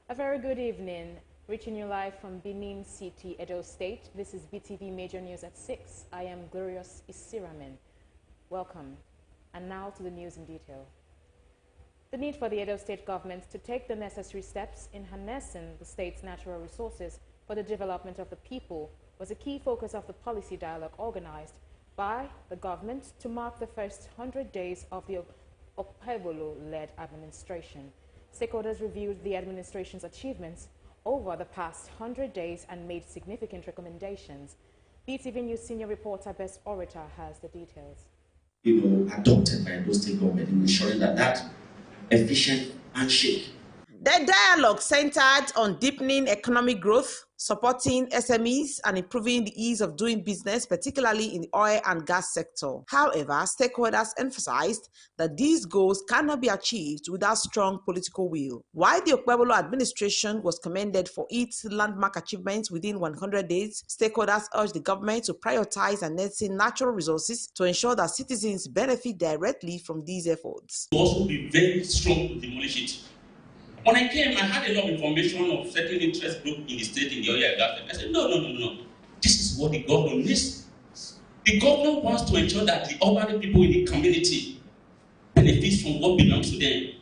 A very good evening. Reaching you live from Benin City, Edo State. This is BeeTv Major News at 6. I am Glorious Isiramen. Welcome. And now to the news in detail. The need for the Edo State government to take the necessary steps in harnessing the state's natural resources for the development of the people was a key focus of the policy dialogue organized by the government to mark the first 100 days of the Okpebolo-led administration. Stakeholders reviewed the administration's achievements over the past 100 days and made significant recommendations. BeeTv News senior reporter Best Orator has the details. Adopted by those state government in ensuring that efficient handshake. The dialogue centered on deepening economic growth, supporting SMEs, and improving the ease of doing business, particularly in the oil and gas sector. However, stakeholders emphasized that these goals cannot be achieved without strong political will. While the Okpebolo administration was commended for its landmark achievements within 100 days, stakeholders urged the government to prioritize harnessing natural resources to ensure that citizens benefit directly from these efforts. To also be very strong to demolish it. When I came, I had a lot of information of certain interest group in the state in the oil and gas. I said, no. This is what the governor needs. The governor wants to ensure that the ordinary people in the community benefit from what belongs to them.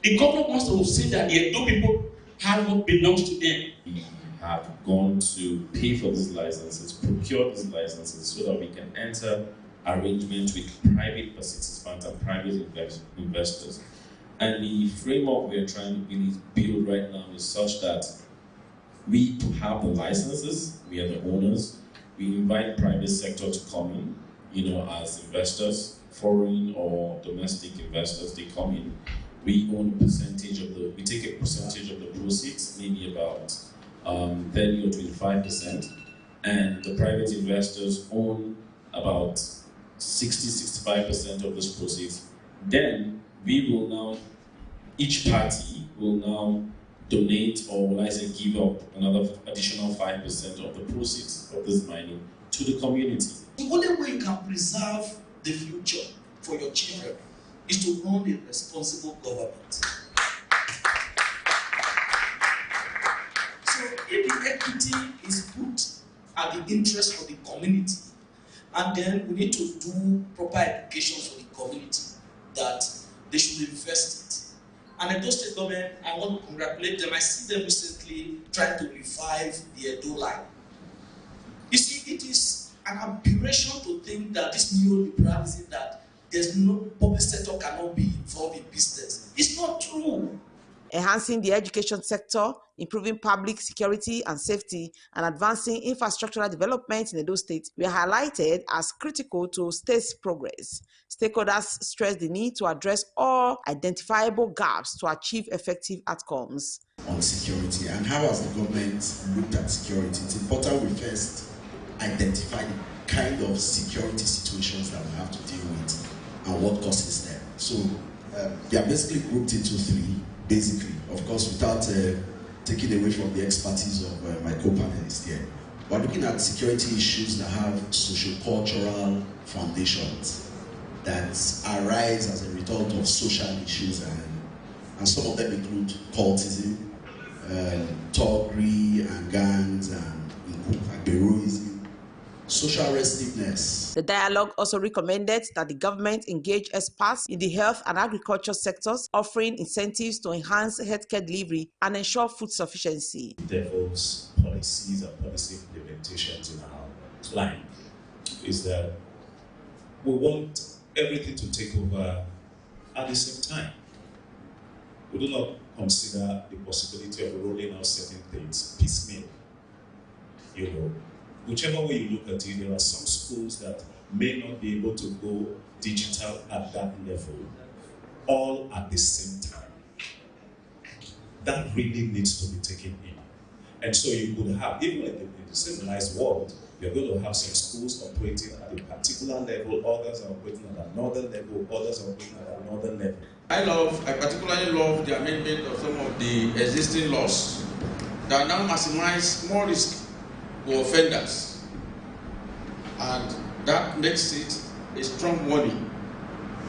The governor wants to say that the Edo people have what belongs to them. We have gone to pay for these licenses, procure these licenses so that we can enter arrangements with private participants and private investors. And the framework we are trying to build right now is such that we have the licenses, we are the owners, we invite private sector to come in, as investors, foreign or domestic investors, they come in. We own we take a percentage of the proceeds, maybe about 30 or 25%, and the private investors own about 60-65% of those proceeds. Then we will now, each party will now donate, or will I say give up another additional 5% of the proceeds of this mining to the community. The only way you can preserve the future for your children is to run a responsible government. So if the equity is put at the interest of the community, and then we need to do proper education for the community that they should invest it. And the state government, I want to congratulate them. I see them recently trying to revive the Edo line. You see, it is an aberration to think that this neoliberalism, that there's no public sector cannot be involved in business. It's not true. Enhancing the education sector, improving public security and safety, and advancing infrastructural development in Edo State were highlighted as critical to state's progress. Stakeholders stressed the need to address all identifiable gaps to achieve effective outcomes. On security, and how has the government looked at security? It's important we first identify the kind of security situations that we have to deal with and what causes them. So they are basically grouped into three. Basically, of course, without taking away from the expertise of my co-panelists here. We're looking at security issues that have socio-cultural foundations that arise as a result of social issues, and some of them include cultism, thuggery and gangs, and heroism. Social restiveness. The dialogue also recommended that the government engage experts in the health and agriculture sectors, offering incentives to enhance healthcare delivery and ensure food sufficiency. Devil's policies and policy implementations in our line is that we want everything to take over at the same time. We do not consider the possibility of rolling out certain things piecemeal. Whichever way you look at it, there are some schools that may not be able to go digital at that level, all at the same time. That really needs to be taken in. And so you could have, even in the civilized world, you're going to have some schools operating at a particular level, others are operating at another level, others are operating at another level. I particularly love the amendment of some of the existing laws that now maximize more risk for offenders, and that makes it a strong warning,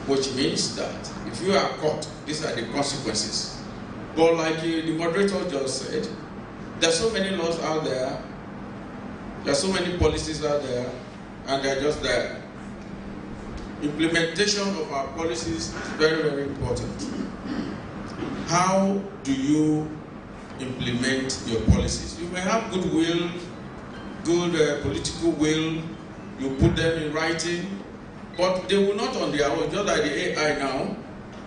which means that if you are caught, these are the consequences. But like the moderator just said, there's so many laws out there, there's so many policies out there, and they're just there. Implementation of our policies is very, very important. How do you implement your policies? You may have good will, good political will, you put them in writing, but they will not on their own, just like the AI now,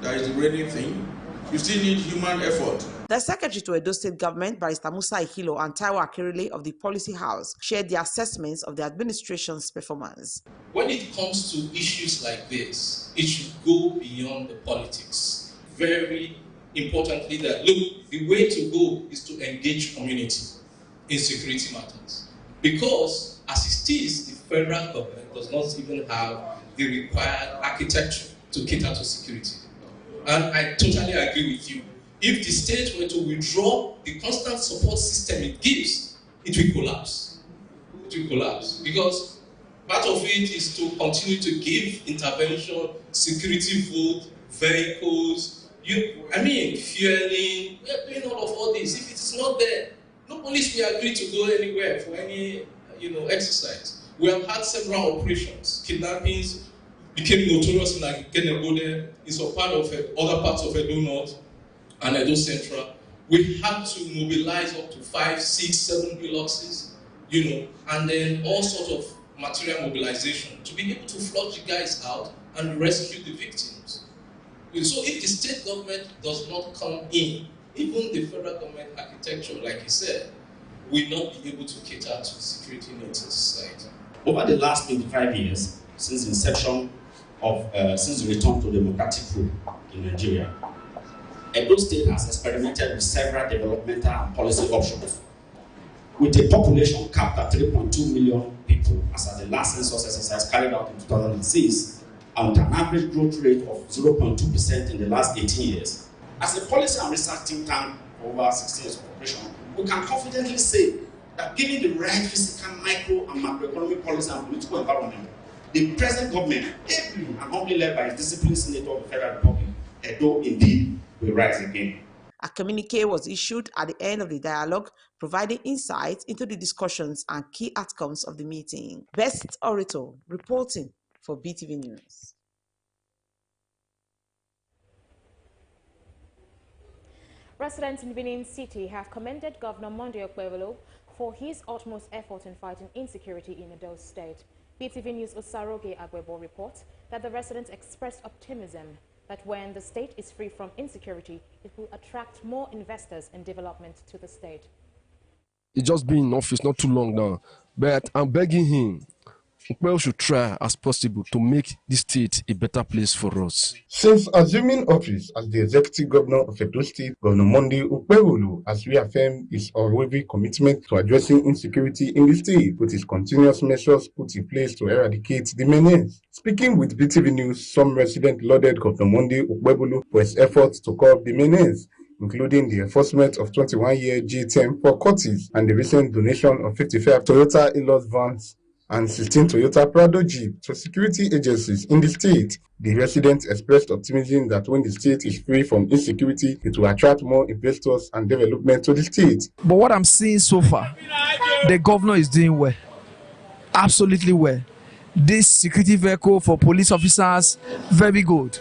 that is the reigning thing. You still need human effort. The Secretary to Edo State Government, Barrister Musa Ihilo and Taiwo Akerele of the Policy House, shared their assessments of the administration's performance. When it comes to issues like this, it should go beyond the politics. Very importantly, that look, the way to go is to engage community in security matters. Because as it is, the federal government does not even have the required architecture to cater to security. And I totally agree with you. If the state were to withdraw the constant support system it gives, it will collapse. It will collapse. Because part of it is to continue to give intervention, security vote, vehicles, fueling, we're doing all this. If it's not there, no police will agree to go anywhere for any exercise. We have had several operations. Kidnappings became notorious in Kenegode, in some part of other parts of Edo North and Edo Central. We had to mobilize up to 5, 6, 7 piloxes, and then all sorts of material mobilization to be able to flush the guys out and rescue the victims. So if the state government does not come in, even the federal government architecture, like he said, will not be able to cater to security needs in society. Over the last 25 years, since inception of, since the return to democratic rule in Nigeria, Edo State has experimented with several developmental and policy options. With a population capped at 3.2 million people, as at the last census exercise carried out in 2006, and with an average growth rate of 0.2% in the last 18 years. As a policy and research think tank for over 16 years of operation, we can confidently say that given the right physical, micro, and macroeconomic policy and political environment, the present government, ably and humbly led by its disciplined senator of the Federal Republic, Edo indeed will rise again. A communique was issued at the end of the dialogue, providing insights into the discussions and key outcomes of the meeting. Best Orator, reporting for BeeTv News. Residents in Benin City have commended Governor Monday Okpebholo for his utmost effort in fighting insecurity in Edo State. BeeTv News Osaroge Agwebo reports that the residents expressed optimism that when the state is free from insecurity, it will attract more investors and development to the state. He's just been in office not too long now, but I'm begging him, Okpebholo should try as possible to make this state a better place for us. Since assuming office as the executive governor of Edo State, Governor Monday Okpebholo has reaffirmed his unwavering commitment to addressing insecurity in the state, with his continuous measures put in place to eradicate the menace. Speaking with BeeTv News, some residents lauded Governor Monday Okpebholo for his efforts to curb the menace, including the enforcement of 21-year jail term for cultists and the recent donation of 55 Toyota Hilux vans and 16 Toyota Prado Jeep to security agencies in the state. The residents expressed optimism that when the state is free from insecurity, it will attract more investors and development to the state. But what I'm seeing so far, the governor is doing well, absolutely well. This security vehicle for police officers, very good.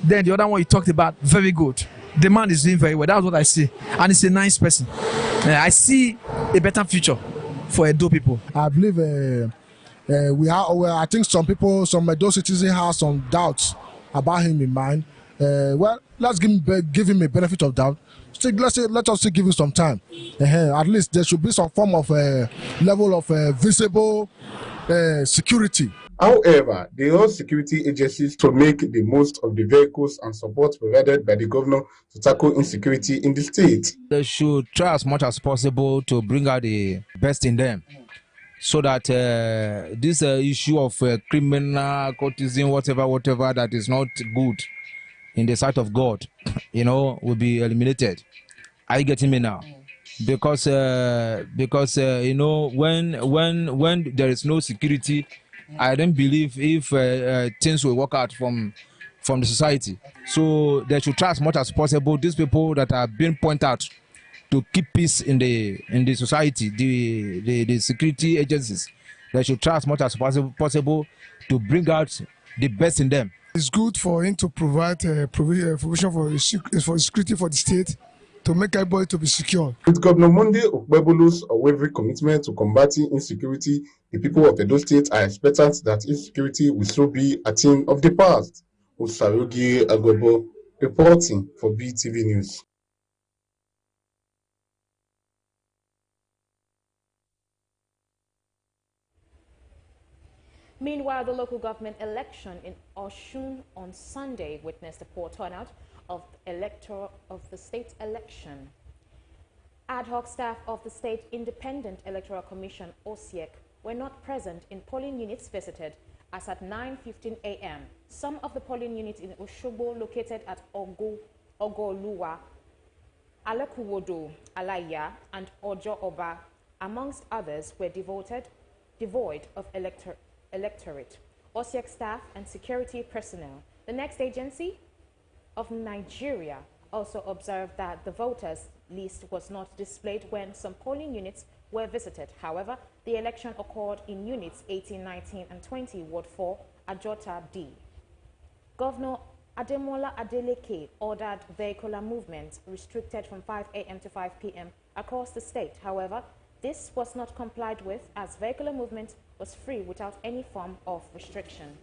Then the other one you talked about, very good. The man is doing very well. That's what I see, and he's a nice person. I see a better future for Edo people. I believe I think some people, some Edo citizens have some doubts about him in mind. Well, let's give him a benefit of doubt. Let us still give him some time. At least there should be some form of level of visible security. However, they urge security agencies to make the most of the vehicles and support provided by the governor to tackle insecurity in the state. They should try as much as possible to bring out the best in them, so that this issue of criminal courtesan, whatever that is not good in the sight of God, will be eliminated. Are you getting me now? Because when there is no security, I don't believe if things will work out from from the society. So they should try as much as possible these people that are being pointed out to keep peace in the society, the security agencies. They should try as much as possible to bring out the best in them. It's good for him to provide provision for security for the state to make everybody to be secure. With Governor Monday Okpebholo's unwavering commitment to combating insecurity, the people of Edo State are expectant that insecurity will soon be a thing of the past. Osarogie Agwebo reporting for BeeTv News. Meanwhile, the local government election in Osun on Sunday witnessed a poor turnout of the state election. Ad hoc staff of the State Independent Electoral Commission, OSIEC, were not present in polling units visited as at 9:15 a.m. Some of the polling units in Osogbo located at Ogoluwa, Alekuwodo, Alaya, and Ojo Oba, amongst others, were devoid of electorate, OSIEC staff, and security personnel. The next agency of Nigeria also observed that the voters' list was not displayed when some polling units were visited. However, the election occurred in units 18, 19, and 20, Ward 4, Ajota D. Governor Ademola Adeleke ordered vehicular movement restricted from 5 a.m. to 5 p.m. across the state. However, this was not complied with as vehicular movement was free without any form of restriction.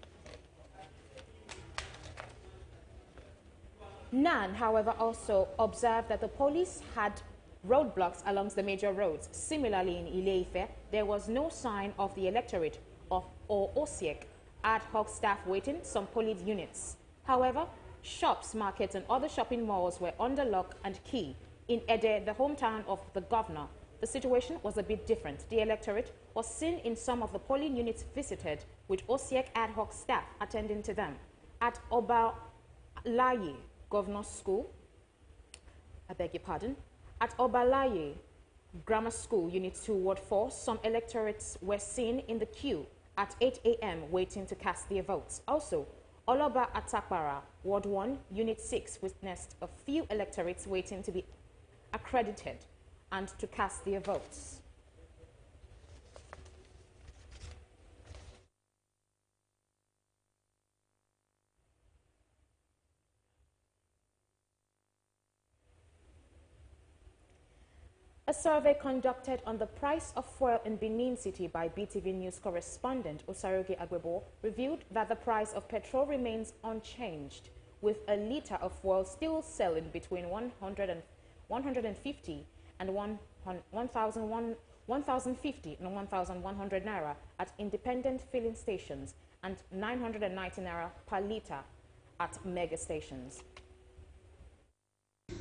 NAN, however, also observed that the police had roadblocks along the major roads. Similarly, in Ile-Ife, there was no sign of the electorate or OSIEC ad hoc staff waiting some polling units. However, shops, markets, and other shopping malls were under lock and key. In Ede, the hometown of the governor, the situation was a bit different. The electorate was seen in some of the polling units visited, with OSIEC ad hoc staff attending to them. At Obalaye Governor's School, at Obalaye Grammar School, Unit 2, Ward 4, some electorates were seen in the queue at 8 a.m. waiting to cast their votes. Also, Oloba Atakpara, Ward 1, Unit 6, witnessed a few electorates waiting to be accredited and to cast their votes. A survey conducted on the price of fuel in Benin City by BeeTv News correspondent Osarogie Agwebo revealed that the price of petrol remains unchanged, with a litre of fuel still selling between 150 and 1,050 and 1,100 naira at independent filling stations and 990 naira per litre at mega stations.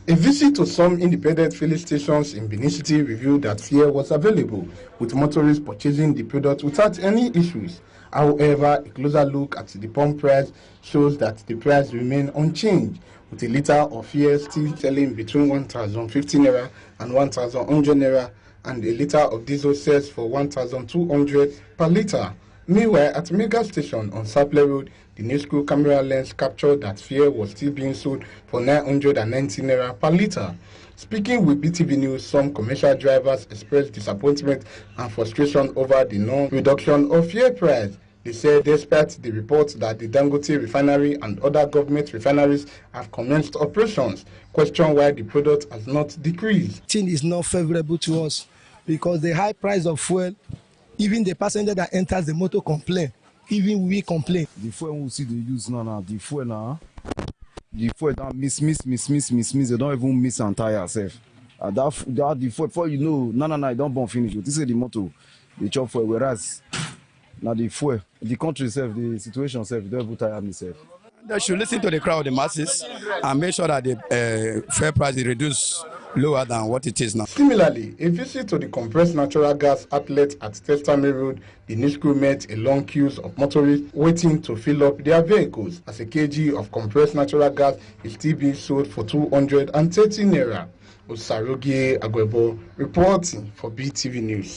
A visit to some independent filling stations in Benin City revealed that fuel was available, with motorists purchasing the product without any issues. However, a closer look at the pump price shows that the price remains unchanged, with a litre of fuel still selling between 1,050 naira and 1,100 naira, and a litre of diesel sells for 1,200 per litre. Meanwhile, at Mega Station on Saple Road, the new school camera lens captured that fuel was still being sold for 990 naira per litre. Speaking with BeeTv News, some commercial drivers expressed disappointment and frustration over the non-reduction of fuel price. They said despite the reports that the Dangote refinery and other government refineries have commenced operations, question why the product has not decreased. Thing is not favorable to us because the high price of fuel, even the passenger that enters the motor complain, even we complain. The fuel we see they use now, the fuel that miss, they don't even miss and tire yourself. That the fuel, before you know, no, don't burn finish. This is the motor, the chop fuel, whereas now the fuel, the country itself, the situation itself, don't even tire myself. They should listen to the crowd, the masses, and make sure that the fuel price is reduced lower than what it is now. Similarly, a visit to the compressed natural gas outlet at Testame Road, the new school met a long queues of motorists waiting to fill up their vehicles, as a kg of compressed natural gas is still being sold for 230 naira. Osarogie Agwebo reporting for BeeTv News.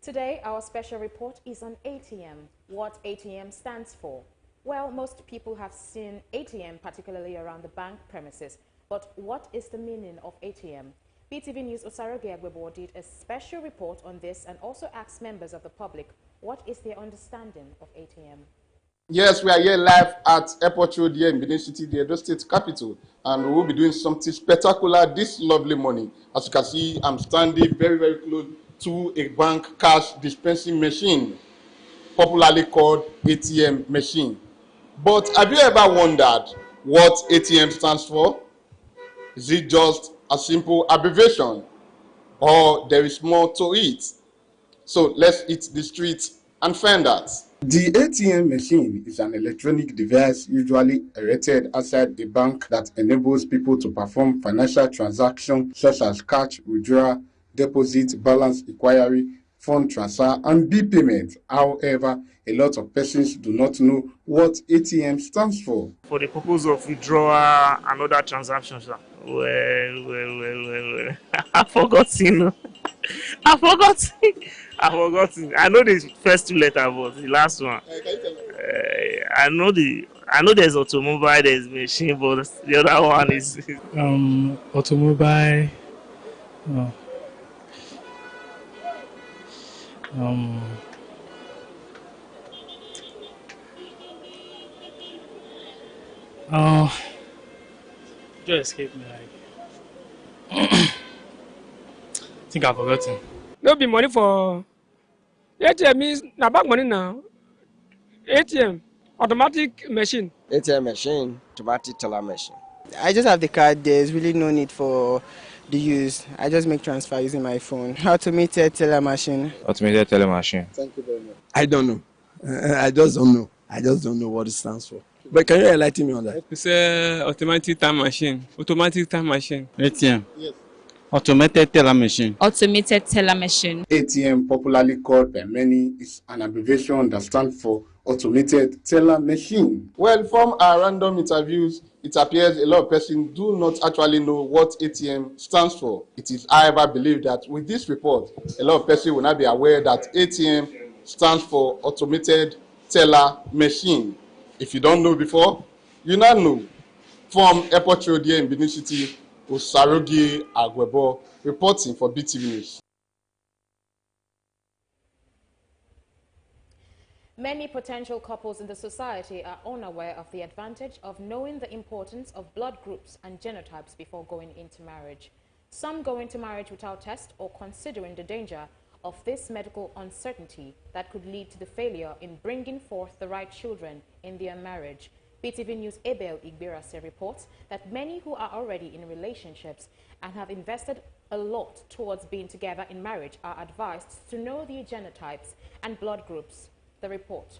Today, our special report is on ATM. What ATM stands for? Well, most people have seen ATM, particularly around the bank premises. But what is the meaning of ATM? BeeTv News Osaroge Agbebo did a special report on this and also asked members of the public what is their understanding of ATM. Yes, we are here live at Airport Road here in Benin City, the Edo State capital, and we will be doing something spectacular this lovely morning. As you can see, I'm standing very, very close to a bank cash dispensing machine, popularly called ATM machine. But have you ever wondered what ATM stands for? Is it just a simple abbreviation, or there is more to it? So let's hit the streets and find out. The ATM machine is an electronic device usually erected outside a bank that enables people to perform financial transactions such as cash withdrawal, deposit, balance inquiry, fund transfer, and bill payment. However, a lot of persons do not know what ATM stands for. For the purpose of withdrawal and other transactions. Well. I forgot, you know. I forgot. I know the first two letters, but the last one. I know there's automobile, there's machine, but the other one is automobile. Just escaped me, like. I think I've forgotten. No be money for ATM means na bank money now. ATM, automatic machine. ATM machine, automatic teller machine. I just have the card. There's really no need for the use. I just make transfer using my phone. Automated teller machine. Automated teller machine. Thank you very much. I don't know. I just don't know. I just don't know what it stands for. But can you enlighten me on that? It's automatic time machine. Automatic time machine. ATM. Yes. Automated teller machine. Automated teller machine. ATM, popularly called by many, is an abbreviation that stands for automated teller machine. Well, from our random interviews, it appears a lot of persons do not actually know what ATM stands for. It is, however, believed that with this report, a lot of persons will not be aware that ATM stands for automated teller machine. If you don't know before, you now know. From Airport Road here in Benin City, Osaroge Agbebo reporting for BeeTv News. Many potential couples in the society are unaware of the advantage of knowing the importance of blood groups and genotypes before going into marriage. Some go into marriage without test or considering the danger of this medical uncertainty that could lead to the failure in bringing forth the right children in their marriage. BeeTv News' Abel Igberase reports that many who are already in relationships and have invested a lot towards being together in marriage are advised to know their genotypes and blood groups. The report.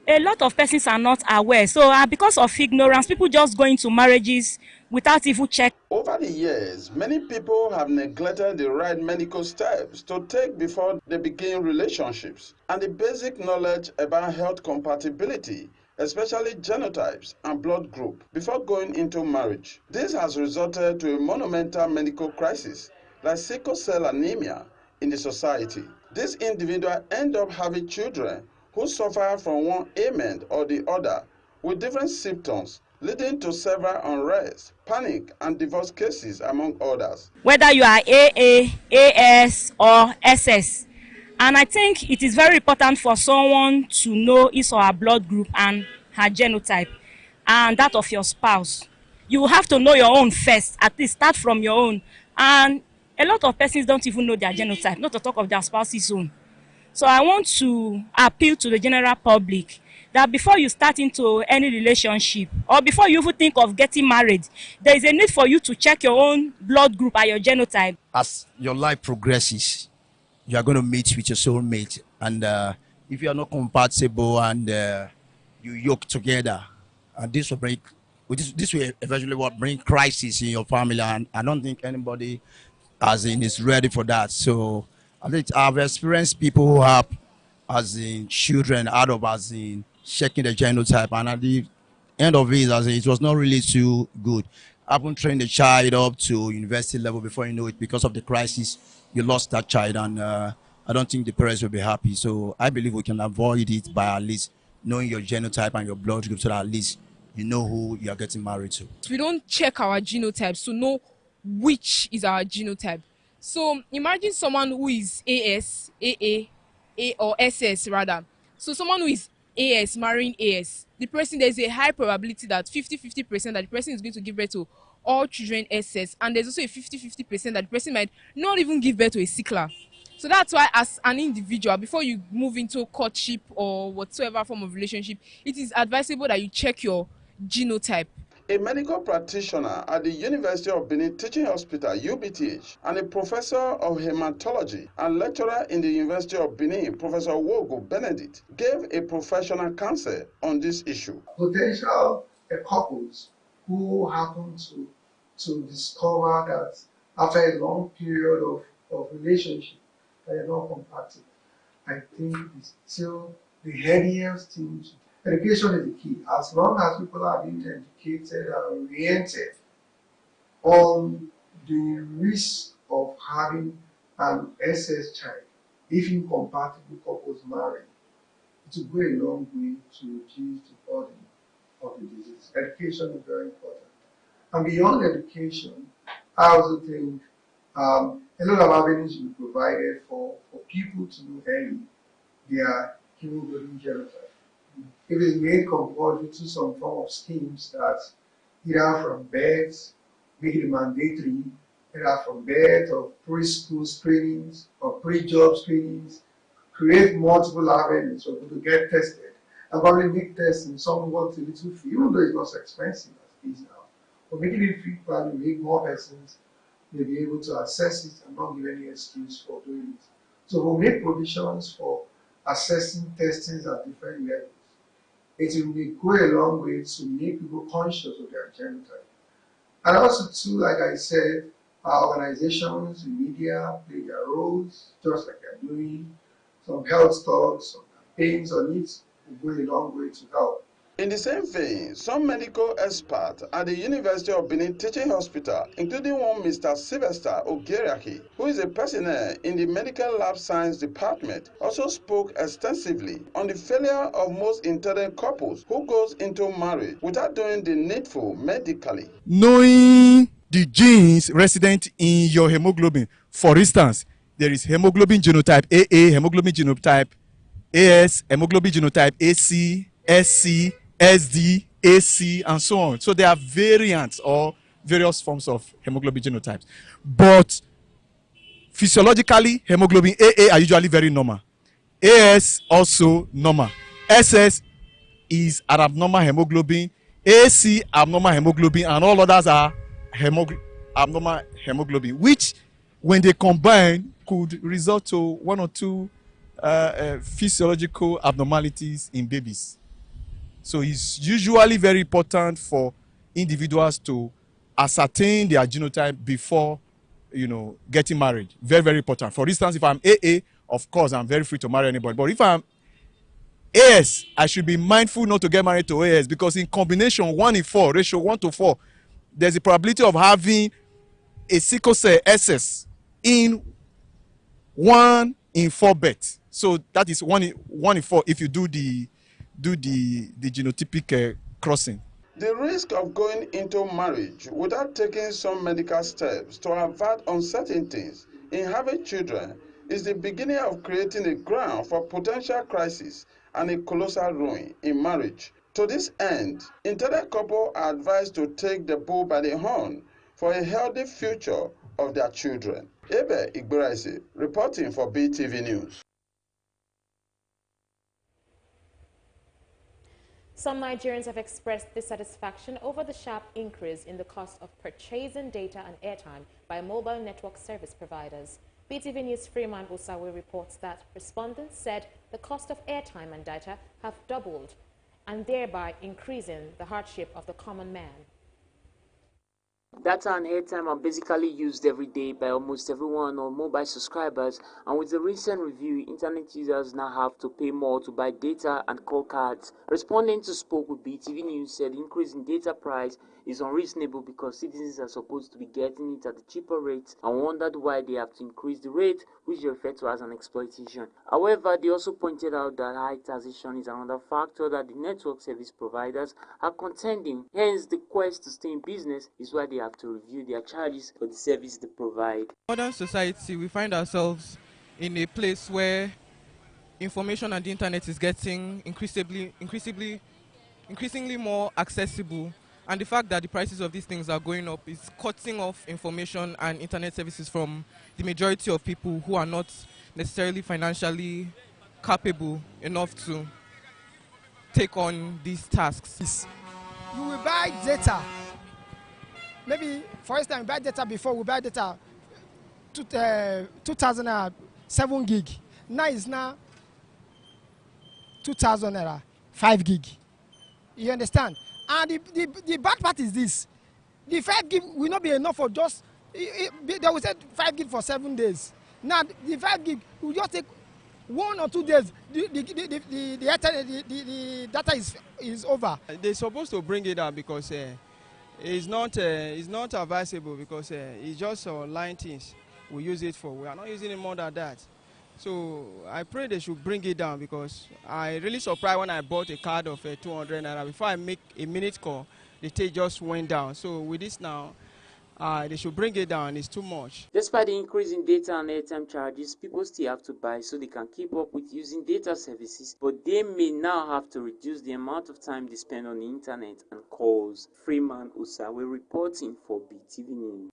A lot of persons are not aware, so because of ignorance, people just go into marriages without even checking. Over the years, many people have neglected the right medical steps to take before they begin relationships and the basic knowledge about health compatibility, especially genotypes and blood group, before going into marriage. This has resulted to a monumental medical crisis like sickle cell anemia in the society. These individuals end up having children who suffer from one ailment or the other with different symptoms, leading to several unrest, panic, and divorce cases, among others. Whether you are AA, AS, or SS. And I think it is very important for someone to know his or her blood group and her genotype, and that of your spouse. You have to know your own first, at least start from your own. And a lot of persons don't even know their genotype, not to talk of their spouse's own. So I want to appeal to the general public that before you start into any relationship or before you even think of getting married, there is a need for you to check your own blood group and your genotype. As your life progresses, you are going to meet with your soulmate, and if you are not compatible and you yoke together, and this will eventually bring crisis in your family, and I don't think anybody is ready for that. So I think I've experienced people who have children out of checking the genotype, and at the end of it, it was not really too good. I haven't trained the child up to university level before you know it, because of the crisis you lost that child, and I don't think the parents will be happy. So I believe we can avoid it by at least knowing your genotype and your blood group, so that at least you know who you are getting married to. We don't check our genotypes to know which is our genotype. So imagine someone who is AS, AA, A or SS rather. So someone who is AS marrying AS, the person, there's a high probability that 50% that the person is going to give birth to all children SS, and there's also a 50% that the person might not even give birth to a sickler. So that's why, as an individual, before you move into courtship or whatsoever form of relationship, it is advisable that you check your genotype. A medical practitioner at the University of Benin Teaching Hospital, UBTH, and a professor of hematology and lecturer in the University of Benin, Professor Wogo Benedict, gave a professional counsel on this issue. Potential couples who happen to discover that after a long period of relationship they are not compatible, I think it's still the heaviest thing. Education is the key. As long as people are being educated and oriented on the risk of having an SS child, if incompatible couples marry, it will go a long way to reduce the burden of the disease. Education is very important. And beyond education, I also think a lot of avenues should be provided for people to know early their hemoglobin genotype. If it's made compulsory to some form of schemes that either from birth, make it mandatory, either from birth or preschool screenings or pre-job screenings, create multiple avenues for people to get tested, and probably make testing somewhat a little free, even though it's not so expensive as it is now. But making it free probably make more persons may be able to access it and not give any excuse for doing it. So we'll make provisions for assessing testings at different levels. It will go a long way to make people conscious of their genotype. And also too, like I said, our organizations, the media play their roles, just like they're doing. Some health talks, some campaigns on it will go a long way to help. In the same vein, some medical experts at the University of Benin Teaching Hospital, including one Mr. Sylvester Ogeriaki, who is a personnel in the Medical Lab Science Department, also spoke extensively on the failure of most intended couples who goes into marriage without doing the needful medically. Knowing the genes resident in your hemoglobin, for instance, there is hemoglobin genotype AA, hemoglobin genotype AS, hemoglobin genotype AC, SC, SD, AC, and so on. So there are variants or various forms of hemoglobin genotypes. But physiologically, hemoglobin AA are usually very normal. AS also normal. SS is an abnormal hemoglobin. AC abnormal hemoglobin, and all others are abnormal hemoglobin, which when they combine could result to one or two physiological abnormalities in babies. So it's usually very important for individuals to ascertain their genotype before, getting married. Very, very important. For instance, if I'm AA, of course, I'm very free to marry anybody. But if I'm AS, I should be mindful not to get married to AS, because in combination 1 in 4, ratio 1 to 4, there's a probability of having a sickle cell SS in 1 in 4 births. So that is 1 in 4 if you do the genotypic crossing. The risk of going into marriage without taking some medical steps to avert uncertainties in having children is the beginning of creating a ground for potential crisis and a colossal ruin in marriage. To this end, intended couples are advised to take the bull by the horn for a healthy future of their children. Ebe Igboraisi, reporting for BeeTv News. Some Nigerians have expressed dissatisfaction over the sharp increase in the cost of purchasing data and airtime by mobile network service providers. BeeTv News' Freeman Osawe reports that respondents said the cost of airtime and data have doubled, and thereby increasing the hardship of the common man. Data and airtime are basically used every day by almost everyone on mobile subscribers, and with the recent review, internet users now have to pay more to buy data and call cards. Respondents who spoke with BeeTv News said the increase in data price is unreasonable because citizens are supposed to be getting it at a cheaper rate and wondered why they have to increase the rate, which they refer to as an exploitation. However, they also pointed out that high taxation is another factor that the network service providers are contending. Hence, the quest to stay in business is why they have to review their charges for the service they provide. In modern society, we find ourselves in a place where information and the internet is getting increasingly more accessible, and the fact that the prices of these things are going up is cutting off information and internet services from the majority of people who are not necessarily financially capable enough to take on these tasks. You will buy data. Maybe, for instance, buy data before, we buy data 2007 gig. Now it's now 2000 naira, 5 gig. You understand? And the bad part is this. The 5 gig will not be enough for just, they will say 5 gig for 7 days. Now the 5 gig will just take 1 or 2 days. The data is over. They're supposed to bring it down because it's not advisable, because it's just online things we use it for. We are not using it more than that. So I pray they should bring it down, because I really surprised when I bought a card of 200 naira. Before I make a minute call, the take just went down. So with this now, they should bring it down. It's too much. Despite the increase in data and airtime charges, people still have to buy so they can keep up with using data services, but they may now have to reduce the amount of time they spend on the internet and calls. Freeman Usawe reporting for BeeTv News.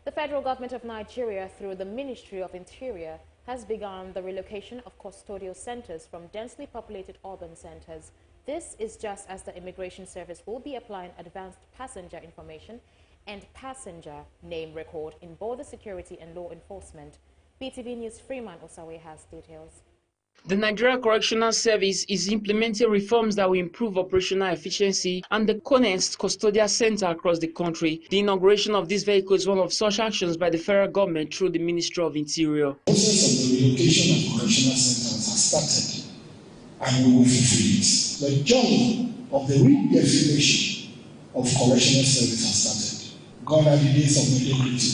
The federal government of Nigeria, through the Ministry of Interior, has begun the relocation of custodial centers from densely populated urban centers. This is just as the Immigration Service will be applying advanced passenger information and passenger name record in border security and law enforcement. BeeTv News' Freeman Osawe has details. The Nigeria Correctional Service is implementing reforms that will improve operational efficiency and the connect custodial center across the country. The inauguration of this vehicle is one of such actions by the federal government through the Ministry of Interior. The process of the relocation of correctional centers has started, and we will fulfill it. The journey of the redefinition of correctional service has started. Gone are the days of mediocrity.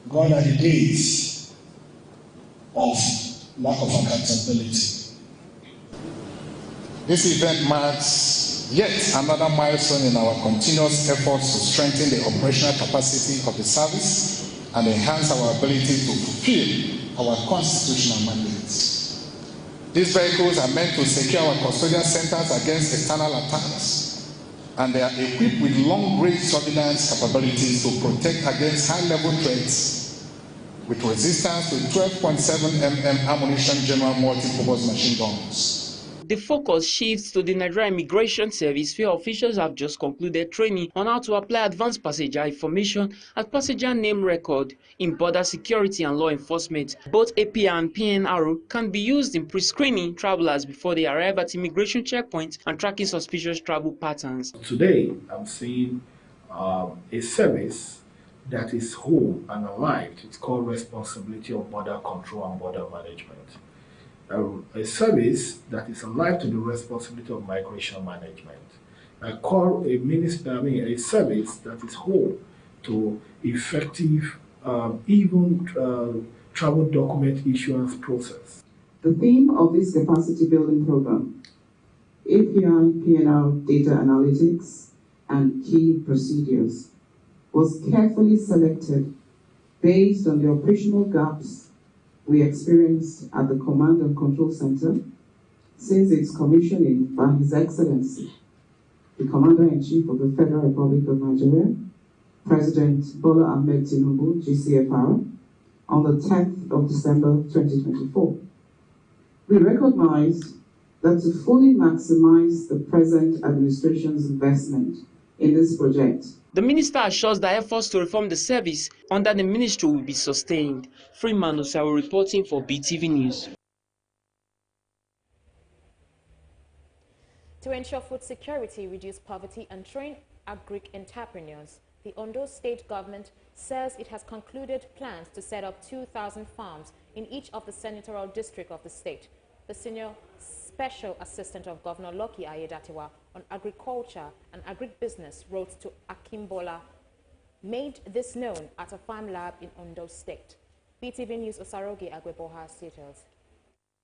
Gone are the days of lack of accountability. This event marks yet another milestone in our continuous efforts to strengthen the operational capacity of the service and enhance our ability to fulfill our constitutional mandates. These vehicles are meant to secure our custodial centers against external attacks, and they are equipped with long-range surveillance capabilities to protect against high-level threats with resistance to 12.7 mm ammunition general multi-purpose machine guns. The focus shifts to the Nigeria Immigration Service, where officials have just concluded training on how to apply advanced passenger information and passenger name record in border security and law enforcement. Both APR and PNR can be used in pre-screening travelers before they arrive at immigration checkpoints and tracking suspicious travel patterns. Today, I'm seeing a service that is whole and alive. It's called Responsibility of Border Control and Border Management. A service that is alive to the responsibility of migration management. I call a service that is whole to effective travel document issuance process. The theme of this capacity building program, API, PNR data analytics, and key procedures, was carefully selected based on the operational gaps we experienced at the Command and Control Center since its commissioning by His Excellency, the Commander-in-Chief of the Federal Republic of Nigeria, President Bola Ahmed Tinubu, GCFR, on the 10th of December 2024. We recognized that to fully maximize the present administration's investment in this project, the minister assures that efforts to reform the service under the ministry will be sustained. Freeman Osawe reporting for BeeTv News. To ensure food security, reduce poverty, and train agric entrepreneurs, the Ondo State government says it has concluded plans to set up 2,000 farms in each of the senatorial districts of the state. The senior special assistant of Governor Lucky Ayedatiwa on agriculture and agribusiness wrote to Akimbola, made this known at a farm lab in Ondo State. BeeTv News Osaroge Agweboha has details.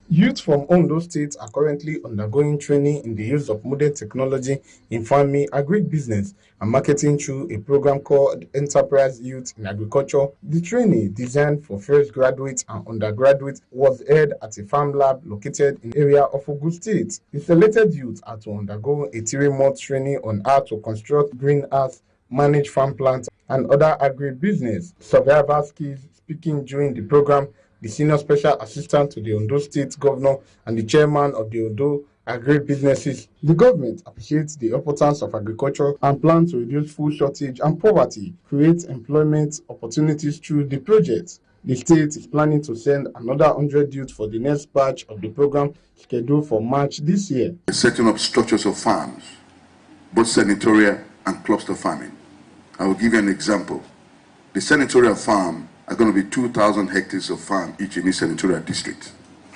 Youth from Ondo State are currently undergoing training in the use of modern technology in farming, agribusiness, and marketing through a program called Enterprise Youth in Agriculture. The training, designed for fresh graduates and undergraduates, was held at a farm lab located in the area of Ogun State. The selected youth are to undergo a 3-month training on how to construct greenhouse, manage farm plants, and other agribusiness survival skills. Speaking during the program, the senior special assistant to the Ondo State governor and the chairman of the Ondo agribusinesses, the government appreciates the importance of agriculture and plans to reduce food shortage and poverty, create employment opportunities through the project. The state is planning to send another 100 youth for the next batch of the program scheduled for March this year. Setting up structures of farms, both senatorial and cluster farming. I will give you an example. The senatorial farm are going to be 2,000 hectares of farm each in each senatorial district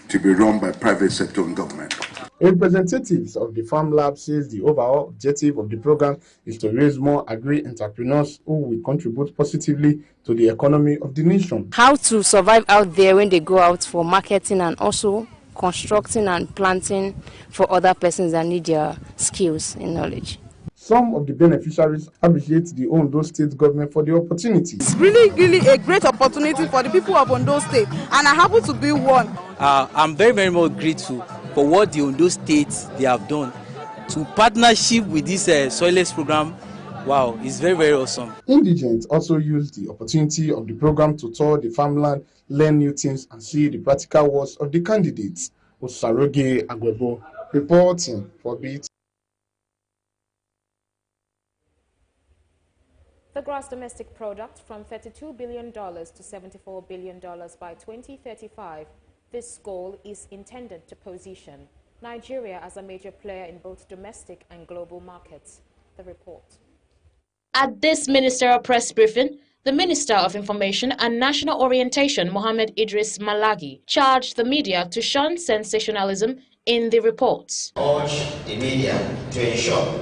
to be run by private sector and government. Representatives of the farm lab says the overall objective of the program is to raise more agri-entrepreneurs who will contribute positively to the economy of the nation. How to survive out there when they go out for marketing and also constructing and planting for other persons that need their skills and knowledge. Some of the beneficiaries appreciate the Ondo State government for the opportunity. It's really a great opportunity for the people of Ondo State, and I happen to be one. I'm very much grateful for what the Ondo State they have done to partnership with this Soilless program. Wow, it's very awesome. Indigents also used the opportunity of the program to tour the farmland, learn new things, and see the practical works of the candidates. Osaroge Agwebo reporting for BeeTv. The gross domestic product from $32 billion to $74 billion by 2035. This goal is intended to position Nigeria as a major player in both domestic and global markets. The report. At this ministerial press briefing, the Minister of Information and National Orientation, Mohammed Idris Malagi, charged the media to shun sensationalism in the reports. Urge the media to ensure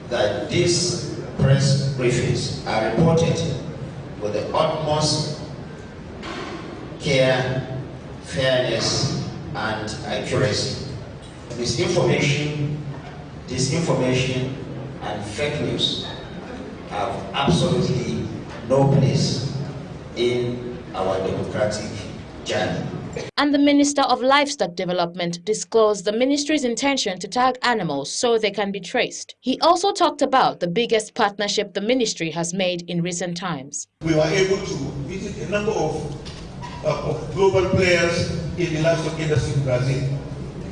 that these press briefings are reported with the utmost care, fairness, and accuracy. Misinformation, disinformation, and fake news have absolutely no place in our democratic journey. And the Minister of Livestock Development disclosed the ministry's intention to tag animals so they can be traced. He also talked about the biggest partnership the ministry has made in recent times. We were able to visit a number of global players in the livestock industry in Brazil.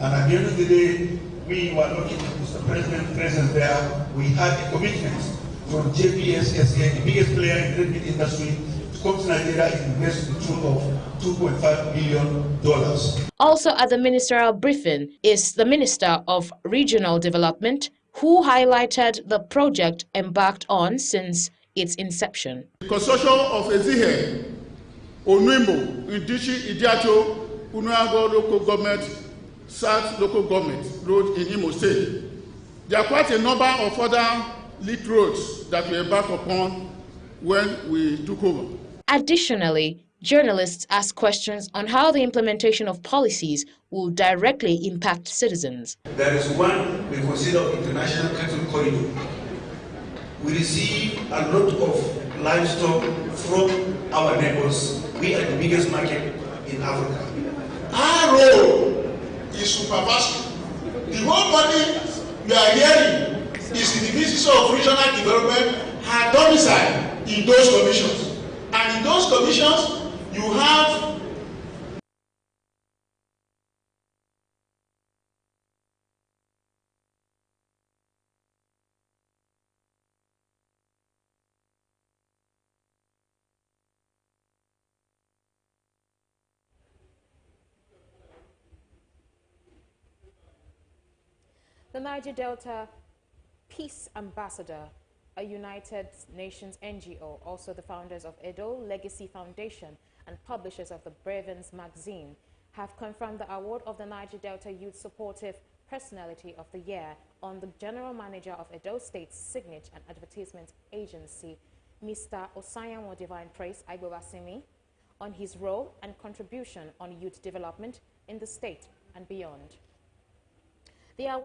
And at the end of the day, we were looking at Mr. President's presence there. We had a commitment from JPSSA, the biggest player in the red meat industry, to come to Nigeria and invest to the tune of $2.5 billion. Also at the ministerial briefing is the Minister of Regional Development, who highlighted the project embarked on since its inception. The consortium of Ezihe, Onwimbo, Idishi, Idiato, Unuago local government, South local government road in Imo State. There are quite a number of other lead roads that we embarked upon when we took over. Additionally, journalists asked questions on how the implementation of policies will directly impact citizens. There is one we consider international cattle corridor. We receive a lot of livestock from our neighbors. We are the biggest market in Africa. Our role is supervisory. The whole money you are hearing is in the Ministry of Regional Development had domicile in those commissions. And in those commissions, you have The Niger Delta Peace Ambassador, a United Nations NGO, also the founders of Edo Legacy Foundation and publishers of the Brevins magazine, have confirmed the award of the Niger Delta Youth Supportive Personality of the Year on the General Manager of Edo State's Signage and Advertisement Agency, Mr. Osayamo Divine Praise Agbowasimi, on his role and contribution on youth development in the state and beyond. The award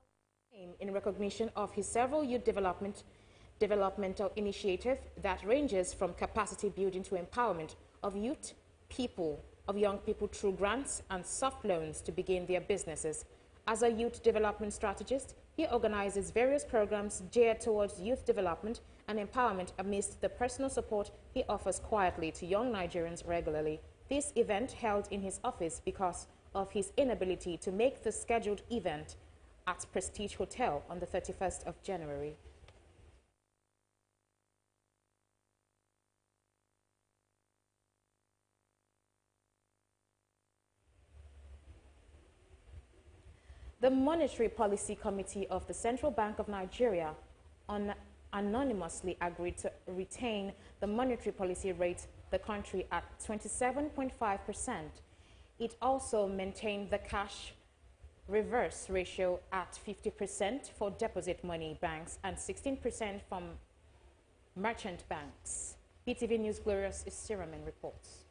came in recognition of his several youth developmental initiatives that ranges from capacity building to empowerment of young people through grants and soft loans to begin their businesses. As a youth development strategist, he organizes various programs geared towards youth development and empowerment amidst the personal support he offers quietly to young Nigerians regularly. This event held in his office because of his inability to make the scheduled event at Prestige Hotel on the 31st of January. The Monetary Policy Committee of the Central Bank of Nigeria anonymously agreed to retain the monetary policy rate the country at 27.5%. It also maintained the cash reverse ratio at 50% for deposit money banks and 16% from merchant banks. BeeTv News' Glorious Isiramen reports.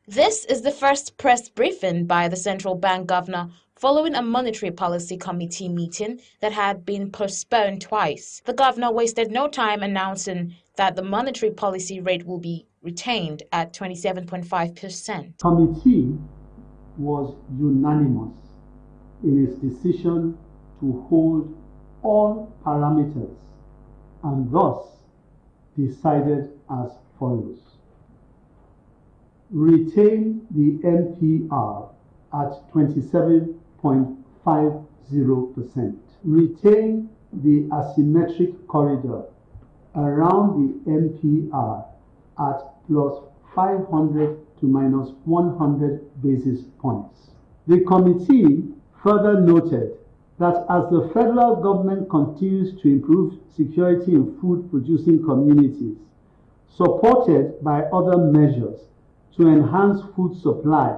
This is the first press briefing by the central bank governor following a monetary policy committee meeting that had been postponed twice. The governor wasted no time announcing that the monetary policy rate will be retained at 27.5%. Committee was unanimous in its decision to hold all parameters and thus decided as follows. Retain the MPR at 27.50%. Retain the asymmetric corridor around the MPR at plus 500 to minus 100 basis points. The committee further noted that as the federal government continues to improve security in food-producing communities, supported by other measures to enhance food supply,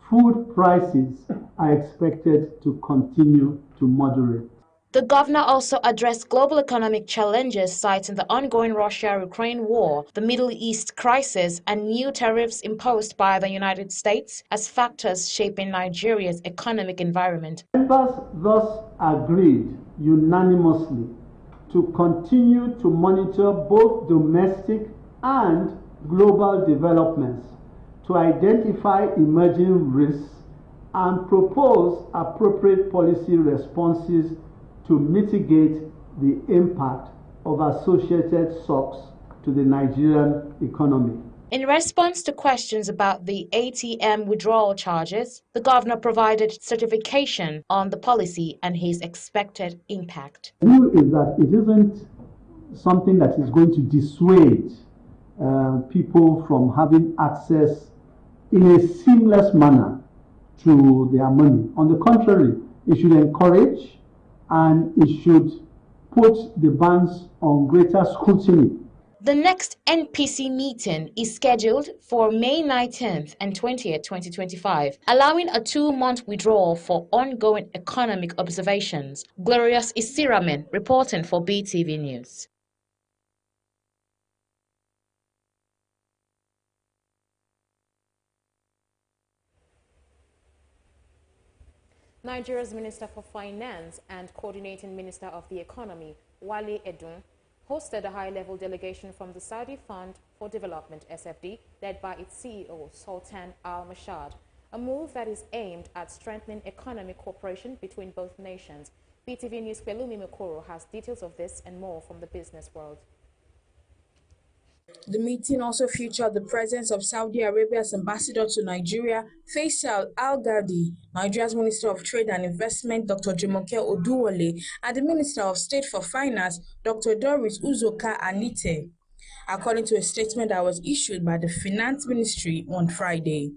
food prices are expected to continue to moderate. The governor also addressed global economic challenges, citing the ongoing Russia-Ukraine war, the Middle East crisis, and new tariffs imposed by the United States as factors shaping Nigeria's economic environment. Members thus agreed unanimously to continue to monitor both domestic and global developments to identify emerging risks and propose appropriate policy responses to mitigate the impact of associated shocks to the Nigerian economy. In response to questions about the ATM withdrawal charges, the governor provided certification on the policy and his expected impact. The view is that it isn't something that is going to dissuade people from having access in a seamless manner to their money. On the contrary, it should encourage and it should put the banks on greater scrutiny. The next NPC meeting is scheduled for May 19th and 20th, 2025, allowing a 2-month withdrawal for ongoing economic observations. Glorious Isiramen reporting for BeeTv News. Nigeria's Minister for Finance and Coordinating Minister of the Economy, Wale Edun, hosted a high-level delegation from the Saudi Fund for Development, SFD, led by its CEO, Sultan Al-Mashad, a move that is aimed at strengthening economic cooperation between both nations. BeeTv News' Pelumi Mokoro has details of this and more from the business world. The meeting also featured the presence of Saudi Arabia's ambassador to Nigeria, Faisal Al-Gadi, Nigeria's Minister of Trade and Investment, Dr. Jumoke Oduwole, and the Minister of State for Finance, Dr. Doris Uzoka Anite, according to a statement that was issued by the Finance Ministry on Friday.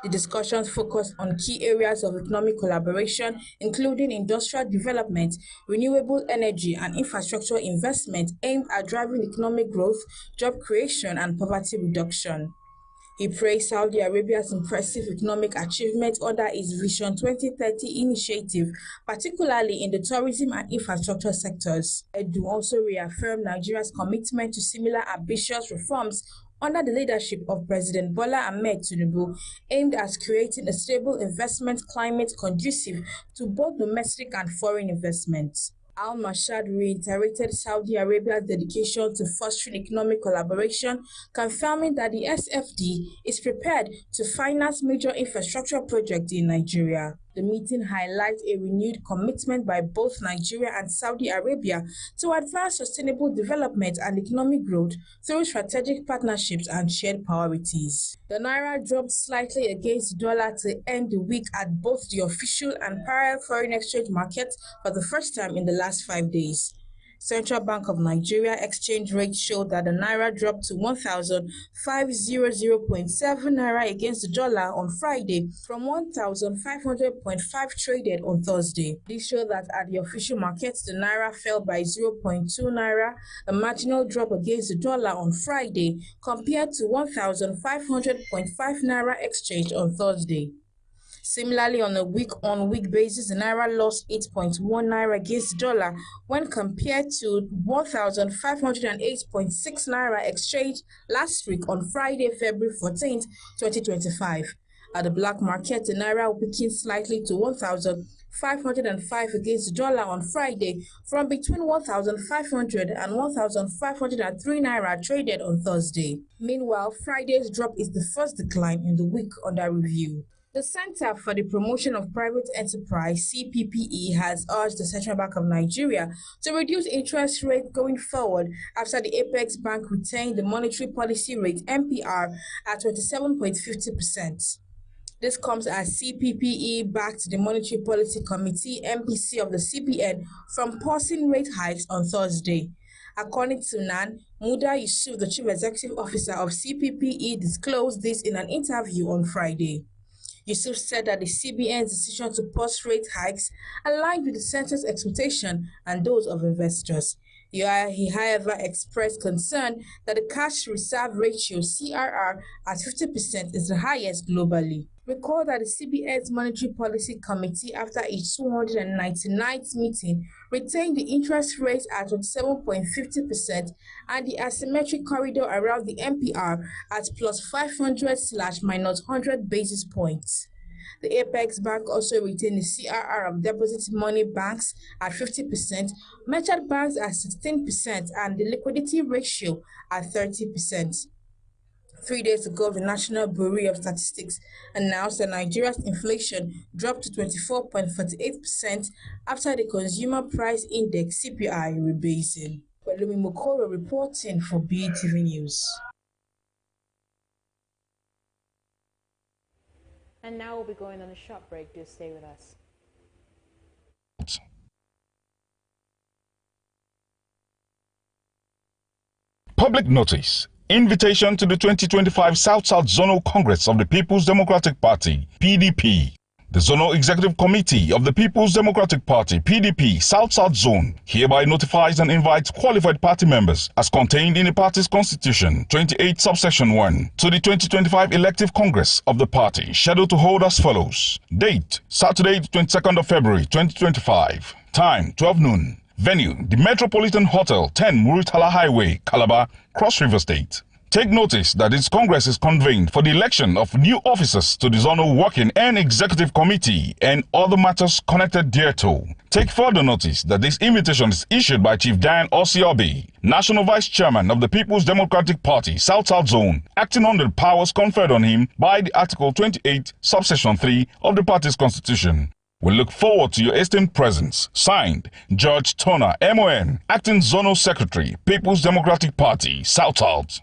The discussions focused on key areas of economic collaboration, including industrial development, renewable energy, and infrastructure investment aimed at driving economic growth, job creation, and poverty reduction. He praised Saudi Arabia's impressive economic achievement under its Vision 2030 initiative, particularly in the tourism and infrastructure sectors. Edu also reaffirmed Nigeria's commitment to similar ambitious reforms under the leadership of President Bola Ahmed Tinubu, aimed at creating a stable investment climate conducive to both domestic and foreign investments. Al-Mashad reiterated Saudi Arabia's dedication to fostering economic collaboration, confirming that the SFD is prepared to finance major infrastructure projects in Nigeria. The meeting highlights a renewed commitment by both Nigeria and Saudi Arabia to advance sustainable development and economic growth through strategic partnerships and shared priorities. The Naira dropped slightly against the dollar to end the week at both the official and parallel foreign exchange markets for the first time in the last 5 days. Central Bank of Nigeria exchange rate showed that the Naira dropped to 1,500.7 Naira against the dollar on Friday from 1,500.5 traded on Thursday. This showed that at the official markets, the Naira fell by 0.2 Naira, a marginal drop against the dollar on Friday compared to 1,500.5 Naira exchanged on Thursday. Similarly, on a week-on-week basis, the Naira lost 8.1 Naira against the dollar when compared to 1,508.6 Naira exchanged last week on Friday, February 14, 2025. At the black market, the Naira weakened slightly to 1,505 against the dollar on Friday from between 1,500 and 1,503 Naira traded on Thursday. Meanwhile, Friday's drop is the first decline in the week under review. The Center for the Promotion of Private Enterprise, CPPE, has urged the Central Bank of Nigeria to reduce interest rates going forward after the Apex Bank retained the monetary policy rate MPR at 27.50%. This comes as CPPE backed the Monetary Policy Committee MPC of the CBN from pausing rate hikes on Thursday. According to NAN, Muda Yusuf, the Chief Executive Officer of CPPE, disclosed this in an interview on Friday. Yusuf said that the CBN's decision to pause rate hikes aligned with the center's expectation and those of investors. He, however, expressed concern that the cash reserve ratio, CRR, at 50% is the highest globally. Recall that the CBN's Monetary Policy Committee, after its 299th meeting, retained the interest rate at 27.50% and the asymmetric corridor around the MPR at plus 500/minus 100 basis points. The Apex Bank also retained the CRR of deposit money banks at 50%, merchant banks at 16%, and the liquidity ratio at 30%. 3 days ago, the National Bureau of Statistics announced that Nigeria's inflation dropped to 24.48% after the Consumer Price Index (CPI) rebasing. Pelumi Mokoro reporting for BeeTv News. And now we'll be going on a short break. Do stay with us. Public notice. Invitation to the 2025 South-South Zonal Congress of the People's Democratic Party, PDP. The Zonal Executive Committee of the People's Democratic Party, PDP, South-South Zone, hereby notifies and invites qualified party members, as contained in the party's constitution, 28 subsection 1, to the 2025 elective Congress of the party, scheduled to hold as follows. Date, Saturday, 22nd of February, 2025. Time, 12 noon. Venue, the Metropolitan Hotel, 10 Muritala Highway, Calabar, Cross River State. Take notice that this Congress is convened for the election of new officers to the Zonal Working and Executive Committee and other matters connected thereto. Take further notice that this invitation is issued by Chief Dan Osiobi, National Vice Chairman of the People's Democratic Party, South-South Zone, acting under the powers conferred on him by the Article 28, Subsection 3 of the party's constitution. We look forward to your esteemed presence. Signed, George Turner, MON, Acting Zonal Secretary, People's Democratic Party, South-South.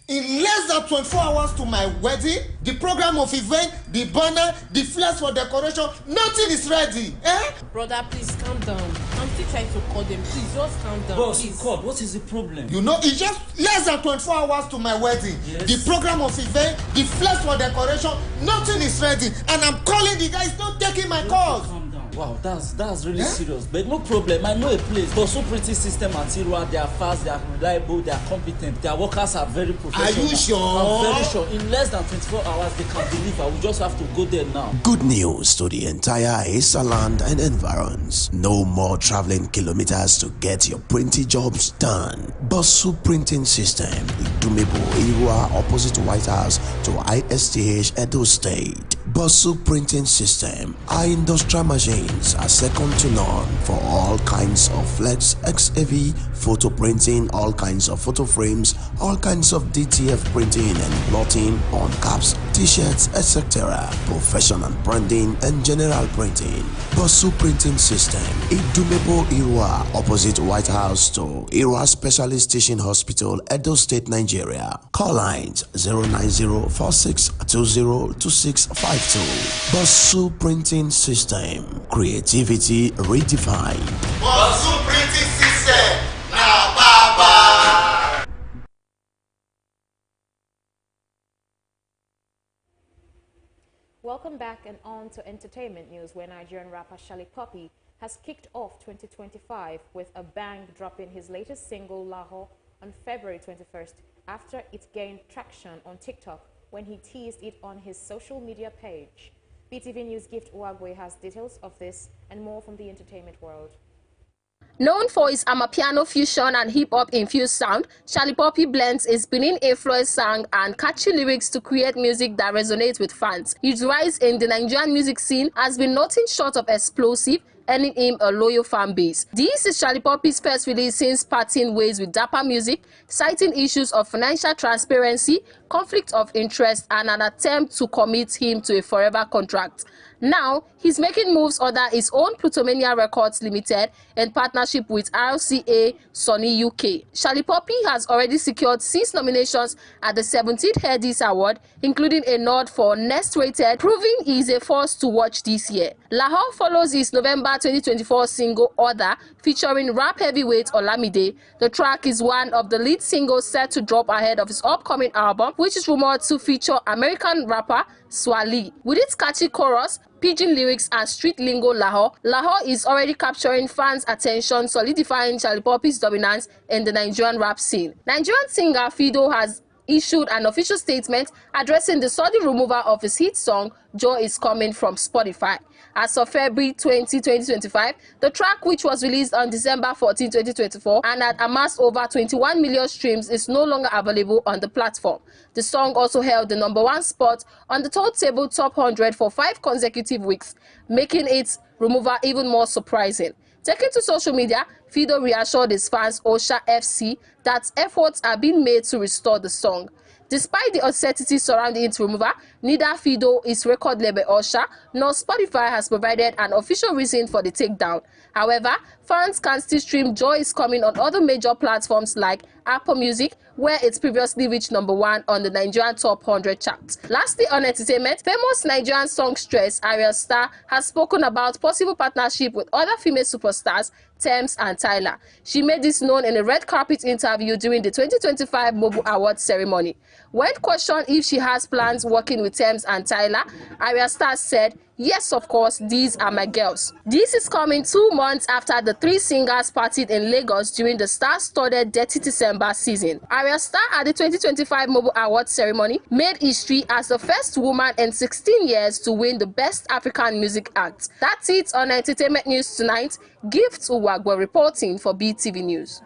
In less than 24 hours to my wedding, the program of event, the banner, the flares for decoration, nothing is ready. Eh? Brother, please calm down. I'm still trying to call them. Please, just calm down. Boss, please. God, what is the problem? You know, it's just less than 24 hours to my wedding. Yes. The program of event, the flex for decoration, nothing is ready. And I'm calling the guys, not taking my calls. Calm down. Wow, that's really serious. But no problem. I know a place. Boss Operating System and Tiruwa, they are fast, they are reliable, they are competent. Their workers are very professional. Are you sure? I'm very sure. In less than 24 hours, they can deliver. We just have to go there now. Good news to the entire Esa land and environs. No more traveling kilometers to get your printing jobs done. Bosu Printing System, Idumebo Irua, opposite White House to ISTH Edo State. Bosu Printing System. Our industrial machines are second to none for all kinds of flex, XAV, photo printing, all kinds of photo frames, all kinds of DTF printing and blotting on caps, t-shirts, etc. Professional branding and general printing. Bosu Printing System. Idumebo Irua, opposite White House to Irua Specialist Teaching Hospital, Edo State, Nigeria. Call lines 09046202652. Bosu Printing System. Creativity redefined. Bosu Printing System. Now, Baba. Welcome back and on to entertainment news, where Nigerian rapper Shali Poppy has kicked off 2025 with a bang, dropping his latest single Lahore on February 21st after it gained traction on TikTok when he teased it on his social media page. BeeTv News Gift Uwagwe has details of this and more from the entertainment world. Known for his amapiano fusion and hip-hop infused sound, Shali Poppy blends his Benin influenced sound and catchy lyrics to create music that resonates with fans. His rise in the Nigerian music scene has been nothing short of explosive, earning him a loyal fan base. This is Shali Poppy's first release since parting ways with Dapper Music, citing issues of financial transparency, conflict of interest, and an attempt to commit him to a forever contract. Now, he's making moves under his own Plutomania Records Limited in partnership with RCA Sony UK. Shali Poppy has already secured 6 nominations at the 17th Headies Award, including a nod for Next Rated, proving he is a force to watch this year. Lahore follows his November 2024 single Other, featuring rap heavyweight Olamide. The track is one of the lead singles set to drop ahead of his upcoming album, which is rumored to feature American rapper Swali. With its catchy chorus, pidgin lyrics and street lingo, Lahore is already capturing fans' attention, solidifying Shali Poppy's dominance in the Nigerian rap scene. Nigerian singer Fido has issued an official statement addressing the sudden removal of his hit song Joy Is Coming from Spotify. As of February 20, 2025, the track, which was released on December 14, 2024 and had amassed over 21 million streams, is no longer available on the platform. The song also held the #1 spot on the Turntable Top 100 for 5 consecutive weeks, making its removal even more surprising. Taking to social media, Fido reassured his fans, Osha FC, that efforts are being made to restore the song. Despite the uncertainty surrounding its removal, neither Fido, his record label Osha, nor Spotify has provided an official reason for the takedown. However, fans can still stream Joy Is Coming on other major platforms like Apple Music, where it's previously reached #1 on the Nigerian Top 100 chart. Lastly, on entertainment, famous Nigerian songstress Ariel Star has spoken about possible partnership with other female superstars, Tems and Tyler. She made this known in a red carpet interview during the 2025 Mobile Awards ceremony. When questioned if she has plans working with Tems and Tyler, Ariel Star said, "Yes, of course, these are my girls." This is coming 2 months after the 3 singers partied in Lagos during the star-studded Dirty December season. Ariel Star at the 2025 Mobile Awards ceremony made history as the first woman in 16 years to win the Best African Music Act. That's it on entertainment news tonight. Gift Uwagwe reporting for BeeTv News.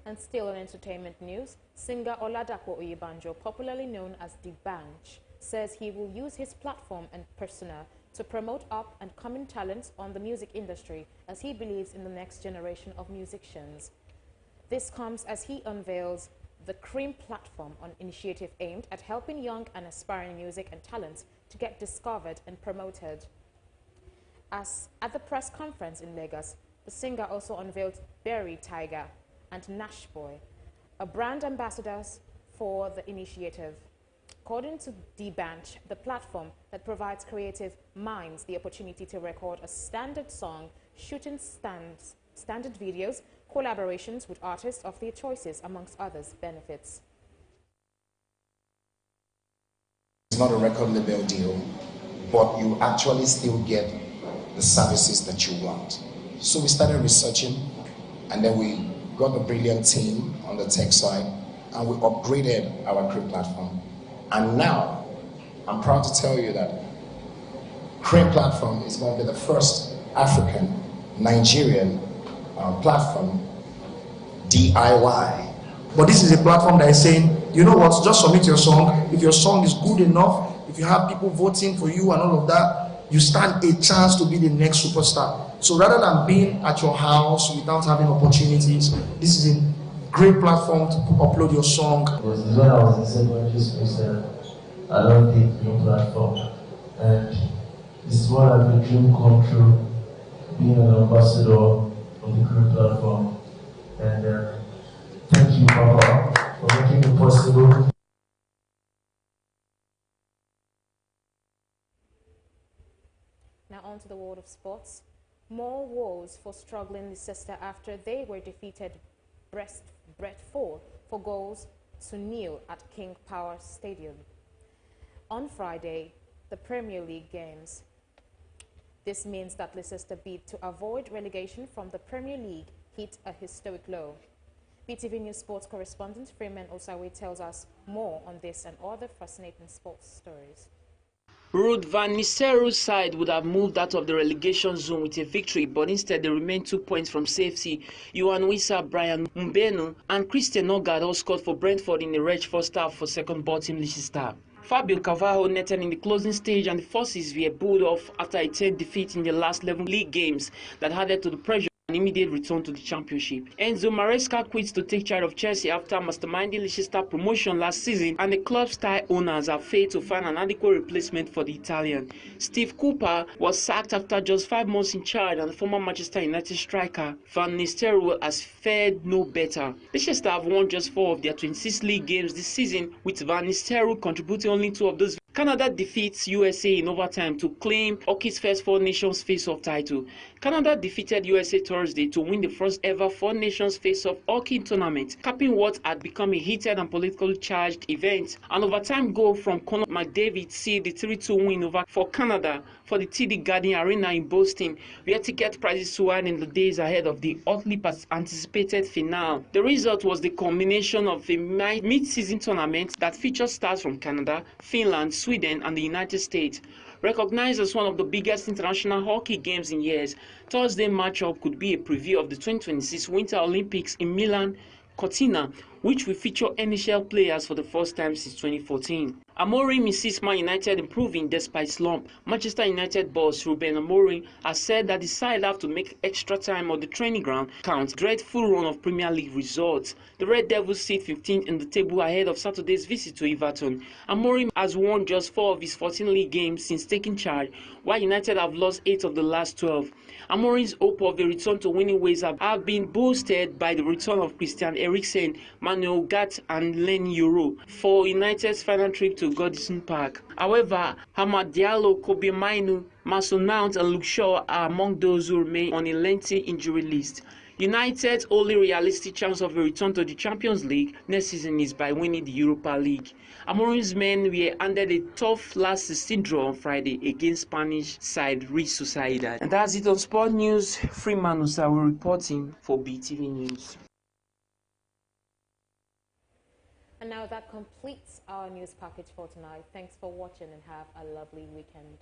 And still on entertainment news, singer Oladapo Oyebanjo, popularly known as The Banj, says he will use his platform and persona to promote up and coming talents on the music industry, as he believes in the next generation of musicians. This comes as he unveils the Cream platform, an initiative aimed at helping young and aspiring music and talents to get discovered and promoted. As at the press conference in Lagos, the singer also unveiled Berry Tiger and Nash Boy, a brand ambassadors for the initiative. According to D-Bench, the platform that provides creative minds the opportunity to record a standard song, shooting standard videos, collaborations with artists of their choices, amongst others, benefits. It's not a record label deal, but you actually still get the services that you want. So we started researching, and then we got a brilliant team on the tech side, and we upgraded our Crane platform. And now, I'm proud to tell you that Crane platform is going to be the first African, Nigerian platform, DIY. But this is a platform that is saying, you know what, just submit your song. If your song is good enough, if you have people voting for you and all of that, you stand a chance to be the next superstar. So rather than being at your house without having opportunities, this is a great platform to upload your song. Because when I was in secondary school, I don't think no platform. And this is what I've been dreaming come true, being an ambassador of the Crane platform. And thank you, Papa, for making it possible. Now on to the world of sports. More woes for struggling Leicester after they were defeated Brentford for goals to nil at King Power Stadium. On Friday, the Premier League games. This means that Leicester bid to avoid relegation from the Premier League hit a historic low. BeeTv News sports correspondent Freeman Osawe tells us more on this and other fascinating sports stories. Ruud van Nistelrooy's side would have moved out of the relegation zone with a victory, but instead they remained 2 points from safety. Johan Wissa, Brian Mbeumo and Christian Nørgaard all scored for Brentford in the wretched first half for second bottom Leicester. Fabio Carvalho netted in the closing stage, and the forces were pulled off after a 10 defeat in the last 11 league games that added to the pressure an immediate return to the championship. Enzo Maresca quits to take charge of Chelsea after masterminding Leicester promotion last season, and the club's tie owners have failed to find an adequate replacement for the Italian. Steve Cooper was sacked after just 5 months in charge, and the former Manchester United striker Van Nistelrooy has fared no better. Leicester have won just 4 of their 26 league games this season, with Van Nistelrooy contributing only 2 of those. Canada defeats USA in overtime to claim hockey's first 4 Nations face-off title. Canada defeated USA Thursday to win the first ever 4 Nations face-off hockey tournament, capping what had become a heated and politically charged event. An overtime goal from Conor McDavid sealed the 3-2 win over for Canada for the TD Garden Arena in Boston, where ticket prices soared in the days ahead of the hotly anticipated finale. The result was the culmination of a mid-season tournament that featured stars from Canada, Finland, Sweden and the United States. Recognized as one of the biggest international hockey games in years, Thursday matchup could be a preview of the 2026 Winter Olympics in Milan Cortina, which will feature NHL players for the first time since 2014. Amorim insists Man United improving despite slump. Manchester United boss Ruben Amorim has said that the side have to make extra time on the training ground count dreadful run of Premier League results. The Red Devils sit 15th in the table ahead of Saturday's visit to Everton. Amorim has won just 4 of his 14 league games since taking charge, while United have lost 8 of the last 12. Amorim's hope of a return to winning ways have been boosted by the return of Christian Eriksen, Manuel Ugarte and Len Euro for United's final trip to Goodison Park. However, Hamad Diallo, Kobe Mainu, Mason Mount and Luke Shaw are among those who remain on a lengthy injury list. United's only realistic chance of a return to the Champions League next season is by winning the Europa League. Amorim's men were handed a tough last 16 draw on Friday against Spanish side Real Sociedad. And that's it on Sport News. Freeman Osawe reporting for BeeTv News. And now that completes our news package for tonight. Thanks for watching and have a lovely weekend.